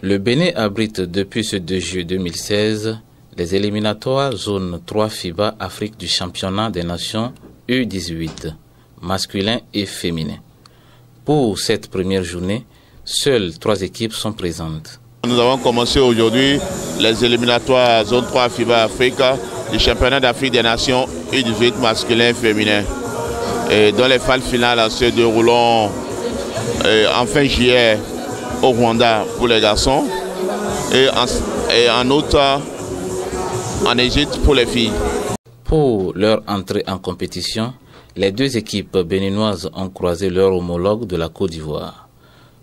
Le Bénin abrite depuis ce 2 juillet 2016 les éliminatoires zone 3 FIBA Afrique du championnat des nations U18, masculin et féminin. Pour cette première journée, seules 3 équipes sont présentes. Nous avons commencé aujourd'hui les éliminatoires zone 3 FIBA Afrique du championnat d'Afrique des nations U18 masculin et féminin. Et dans les phases finales se dérouleront en fin juillet au Rwanda pour les garçons et en août en Égypte pour les filles. Pour leur entrée en compétition, les 2 équipes béninoises ont croisé leur homologue de la Côte d'Ivoire.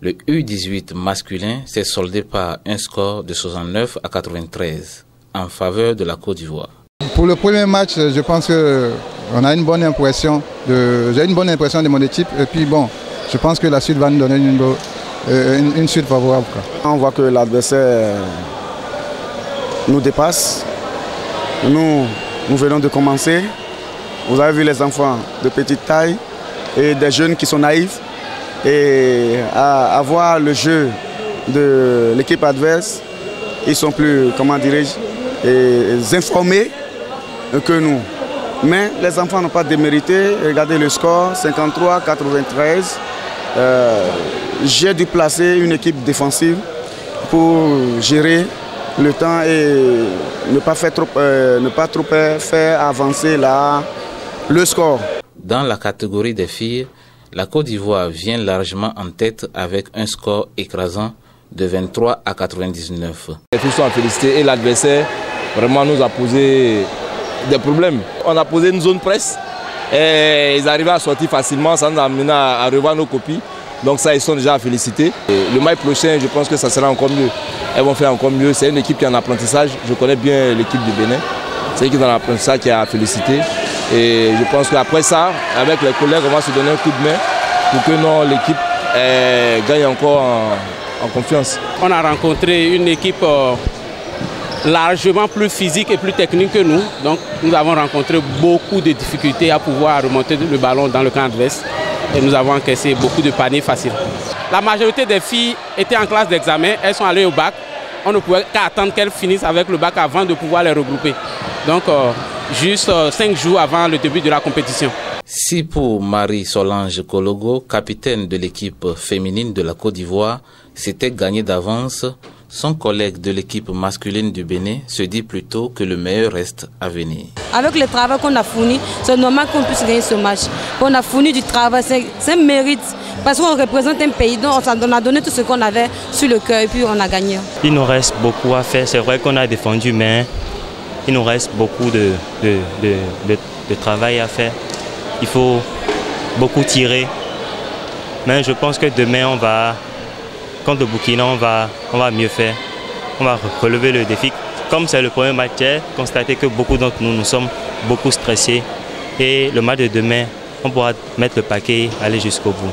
Le U18 masculin s'est soldé par un score de 69 à 93 en faveur de la Côte d'Ivoire. Pour le premier match, je pense qu'on a une bonne impression. J'ai une bonne impression de mon équipe et puis bon, je pense que la suite va nous donner une suite favorable. On voit que l'adversaire nous dépasse. Nous venons de commencer. Vous avez vu les enfants de petite taille et des jeunes qui sont naïfs. Et à voir le jeu de l'équipe adverse, ils sont plus, comment dirais-je, informés que nous. Mais les enfants n'ont pas démérité. Regardez le score, 53-93. J'ai dû placer une équipe défensive pour gérer le temps et ne pas trop faire avancer le score. Dans la catégorie des filles, la Côte d'Ivoire vient largement en tête avec un score écrasant de 23 à 99. Les filles sont à féliciter et l'adversaire vraiment nous a posé des problèmes. On a posé une zone presse et ils arrivaient à sortir facilement, ça nous a amené à revoir nos copies. Donc ça, ils sont déjà à féliciter. Et le match prochain, je pense que ça sera encore mieux. Elles vont faire encore mieux. C'est une équipe qui est en apprentissage. Je connais bien l'équipe du Bénin. C'est une équipe en apprentissage qui est à féliciter. Et je pense qu'après ça, avec les collègues, on va se donner un coup de main pour que l'équipe gagne encore en confiance. On a rencontré une équipe largement plus physique et plus technique que nous. Donc nous avons rencontré beaucoup de difficultés à pouvoir remonter le ballon dans le camp adverse. Et nous avons encaissé beaucoup de paniers faciles. La majorité des filles étaient en classe d'examen, elles sont allées au bac. On ne pouvait qu'attendre qu'elles finissent avec le bac avant de pouvoir les regrouper. Donc juste 5 jours avant le début de la compétition. Si pour Marie-Solange Kologo, capitaine de l'équipe féminine de la Côte d'Ivoire, c'était gagné d'avance, son collègue de l'équipe masculine du Bénin se dit plutôt que le meilleur reste à venir. Avec le travail qu'on a fourni, c'est normal qu'on puisse gagner ce match. On a fourni du travail, c'est un mérite. Parce qu'on représente un pays, donc on a donné tout ce qu'on avait sur le cœur et puis on a gagné. Il nous reste beaucoup à faire. C'est vrai qu'on a défendu, mais il nous reste beaucoup de travail à faire. Il faut beaucoup tirer. Mais je pense que demain, contre le Burkina, on va mieux faire. On va relever le défi. Comme c'est le premier match, j'ai constaté que beaucoup d'entre nous sommes beaucoup stressés. Et le match de demain, on pourra mettre le paquet et aller jusqu'au bout.